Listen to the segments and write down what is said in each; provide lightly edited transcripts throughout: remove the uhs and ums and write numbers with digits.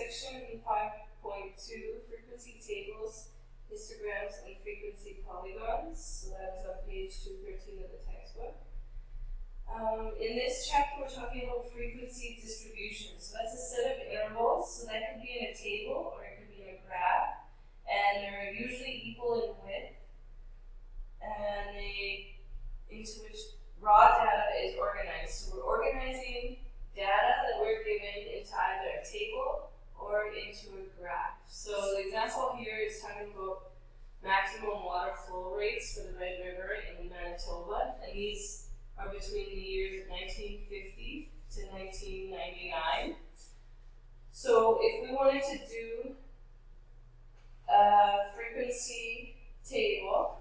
section 5.2, frequency tables, histograms, and frequency polygons. So that is on page 213 of the textbook. In this chapter, we're talking about frequency distribution. So that's a set of intervals. So that could be in a table or it could be in a graph. And they're usually equal in width. And into which raw data is organized. So we're organizing data that we're given into either a table or into a graph. So the example here is talking about maximum water flow rates for the Red River in Manitoba. And these are between the years of 1950 to 1999. So if we wanted to do a frequency table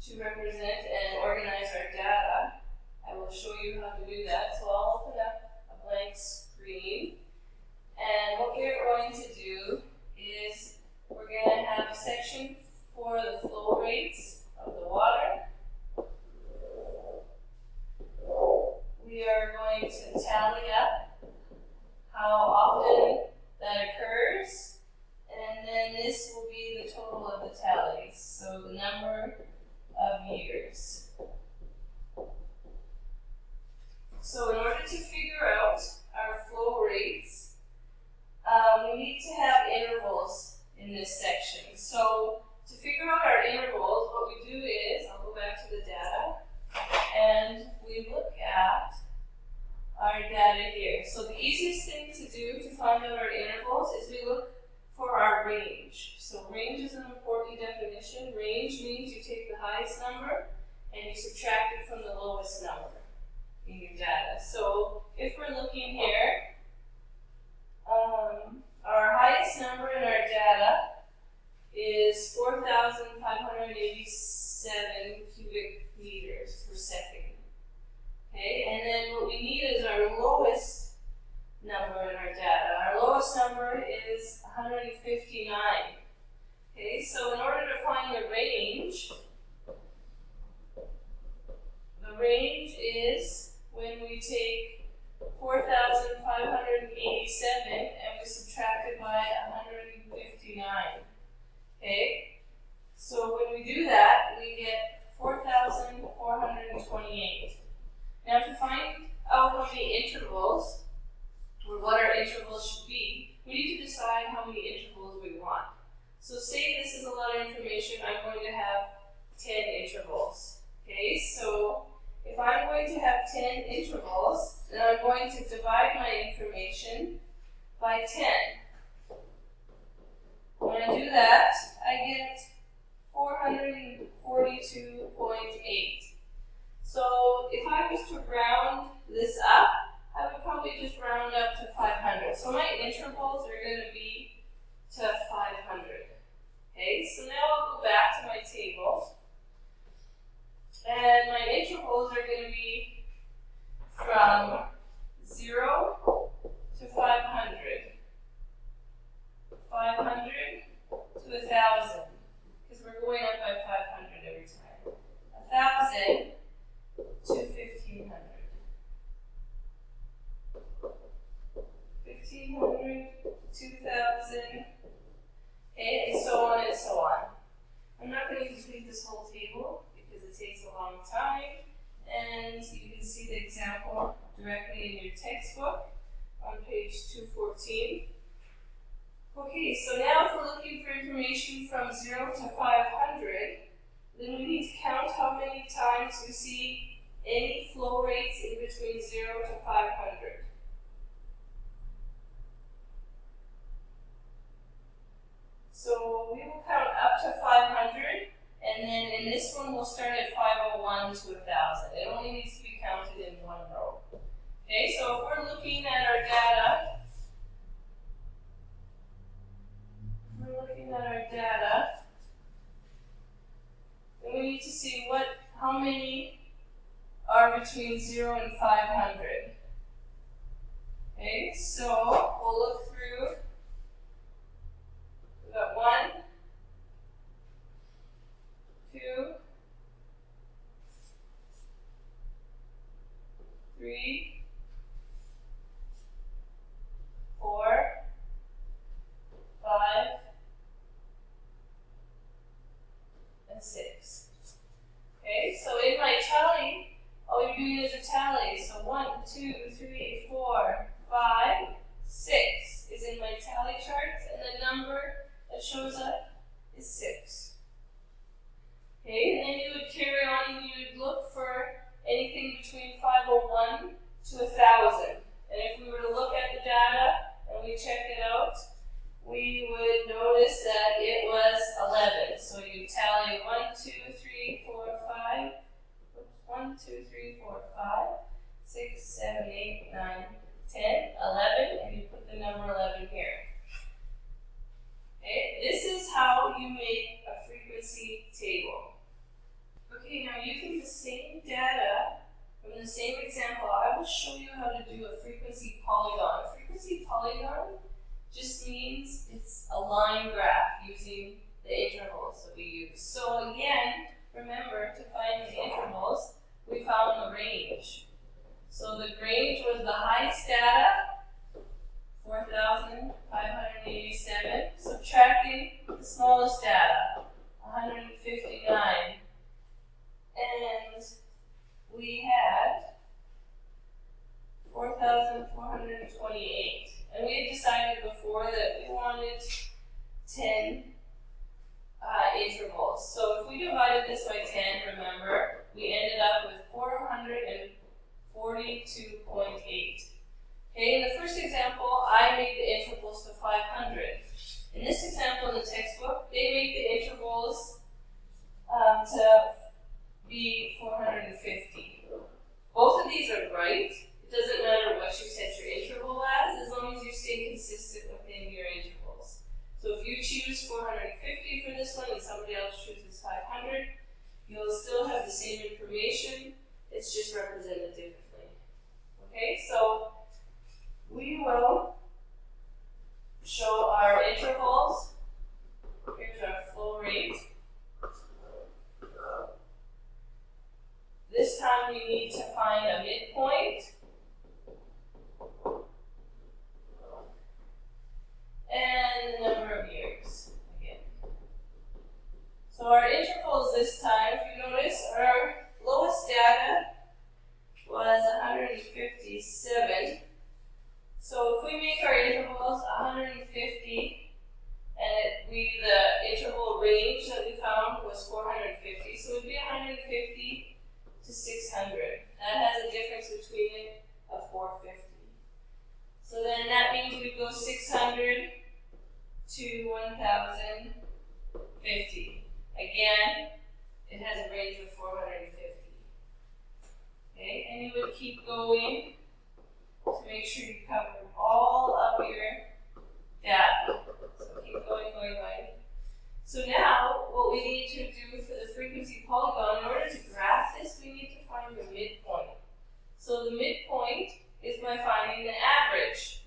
to represent and organize our data, I will show you how to do that. So I'll open up a blank screen. And what we're going to do is we're going to have a section for the flow rates of the water. We are going to tally up how often that occurs, and then this will be the total of the tallies, so the number of years. So in order to figure out our flow rates, we need to have intervals in this section. So to figure out our intervals, what we do is, I'll go back to the data, and we look at our data here. So the easiest thing to do to find out our intervals is we look for our range. So range is an important definition. Range means you take the highest number and you subtract it from the lowest number in your data. So if we're looking here, our highest number in our data is 4,587 cubic meters per second. Okay, and then what we need is our lowest number in our data. Our lowest number is 159. Okay, so in order to find the range is when we take 4,587 and we subtract it by 159. Okay, so when we do that, we get 4,428. Now to find out how many intervals, or what our intervals should be, we need to decide how many intervals we want. So say this is a lot of information, I'm going to have 10 intervals. Okay, so if I'm going to have 10 intervals, then I'm going to divide my information by 10. When I do that, I get 442.8. So if I was to round this up, I would probably just round up to 500. So my intervals are going to be to 500. Okay, so now I'll go back to my table. And my intervals are going to be from 0 to 500. 500 to 1,000. Because we're going up by 500 every time. 1,000 to 1,500. 1,500, 2,000, okay, and so on and so on. I'm not going to complete this whole table because it takes a long time, and you can see the example directly in your textbook on page 214. Okay, so now if we're looking for information from 0 to 500, then we need to count how many times we see any flow rates in between 0 to 500. So we will count up to 500, and then in this one we'll start at 501 to 1,000. It only needs to be counted in one row. Okay, so if we're looking at our data, then we need to see how many are between 0 and 500. Okay, so we'll look through. We've got 1, 2, 3, 4, shows up is 6. Okay, and then you would carry on and you would look for anything between 501 to 1,000. And if we were to look at the data and we check it out, we would notice that it was 11. So you tally 1, 2, 3, 4, 5. 1, 2, 3, 4, 5, 6, 7, 8, 9, 10, 11, and you put the number 11 here. Okay, this is how you make a frequency table. Okay, now using the same data from the same example, I will show you how to do a frequency polygon. A frequency polygon just means it's a line graph using the intervals that we use. So again, remember to find the intervals, we found the range. So the range was the highest data, 4,587, subtracting the smallest data, 159. And we had 4,428. And we had decided before that we wanted 10 intervals. So if we divided this by 10, remember, we ended up with 442.8. Okay, in the first example, I made the intervals to 500. In this example in the textbook, they make the intervals to be 450. Both of these are right. It doesn't matter what you set your interval as long as you stay consistent within your intervals. So if you choose 450 for this one and somebody else chooses 500, you'll still have the same information, it's just represented differently. Okay, so we will show our intervals. Here's our flow rate. This time we need to find a midpoint. And the number of years, again. So our intervals this time, if you notice, our lowest data was 157. So if we make our intervals 150, and the interval range that we found was 450, so it would be 150 to 600. That has a difference between it of 450. So then that means we go 600 to 1,050. Again, it has a range of 450. Okay, and you would keep going to make sure you cover all of your data. So keep going. So now, what we need to do for the frequency polygon, in order to graph this, we need to find the midpoint. So the midpoint is by finding the average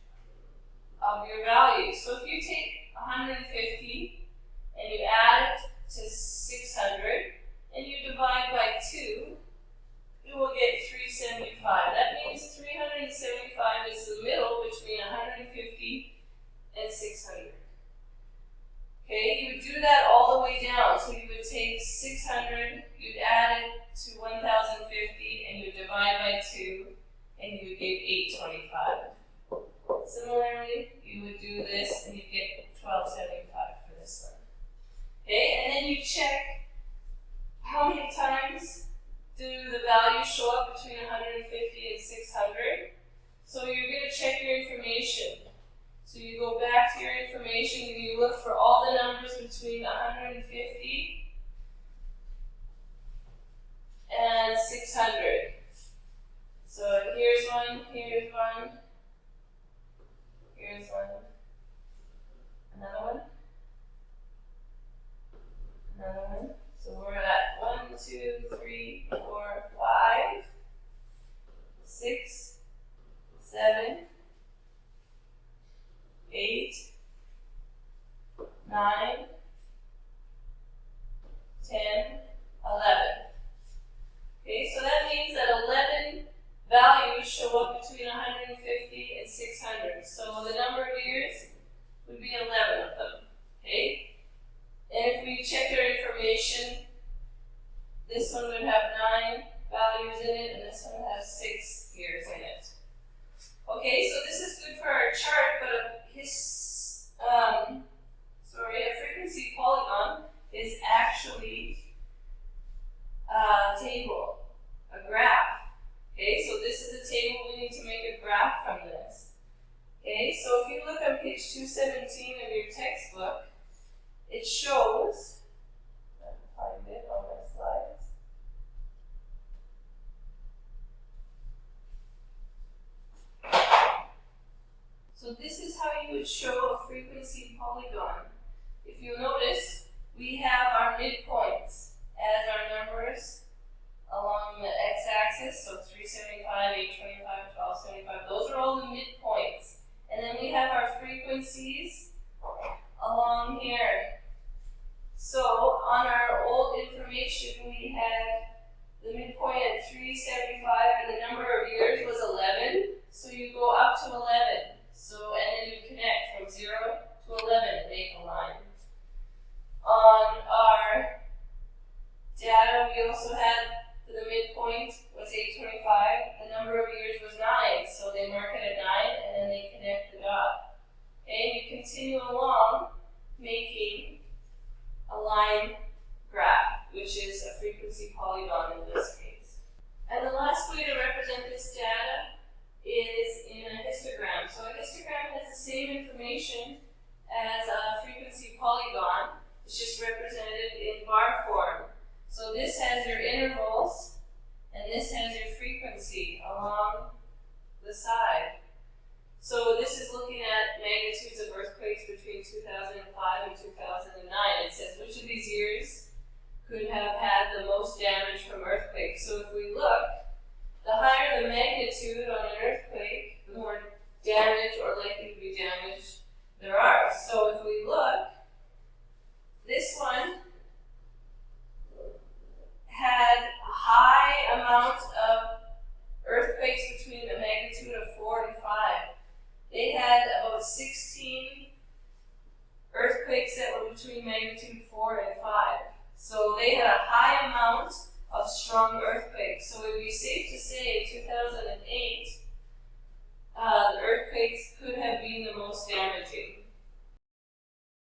of your values. So if you take 150 and you add it to 600 and you divide by 2, you will get 375. That means 375 is the middle between 150 and 600. Okay, you would do that all the way down. So you would take 600, you'd add it to 1,050, and you divide by 2, and you would get 825. Similarly, you would do this, and you'd get 1275 for this one. Okay, and then you check how many times do the values show up between 150 and 600. So you're going to check your information. So you go back to your information and you look for all the numbers between 150 and 600. So here's one, here's one, here's one, another one, another one. So we're at 1, 2, 3, 4, 5, 6, 7, 8, 9, 10, 11. Okay, so that means that 11 values show up between 150 and 600. So the number of years would be 11 of them. Okay? And if we check our information, this one would have 9 values in it, and this one has 6 years in it. Okay, so this is good for our chart, but a frequency so if you look on page 217 of your textbook, it shows, I can find it on my slides. So this is how you would show a frequency polygon. If you notice, we have our midpoints as our numbers along the x-axis, so 375, 825, 1275, those are all the midpoints. And then we have our frequencies along here. So on our old information, we had the midpoint at 375 and the number of years was 11. So you go up to 11. So, and then you connect from 0 to 11 and make a line. On our data, we also had the midpoint was 825. The number of years was 9. So they mark it at 9 and then they connect the dot. Okay, you continue along making a line graph, which is a frequency polygon in this case. And the last way to represent this data is in a histogram. So a histogram has the same information as a frequency polygon. It's just represented in bar form. So this has your intervals, and this has your frequency along the side. So this is looking at magnitudes of earthquakes between 2005 and 2009. It says which of these years could have had the most damage from earthquakes. So if we look, the higher the magnitude on an earthquake, the more damage or likely to be damaged there are. So if we look, this one had a high amount of earthquakes between a magnitude of 4 and 5. They had about 16 earthquakes that were between magnitude 4 and 5. So they had a high amount of strong earthquakes. So it would be safe to say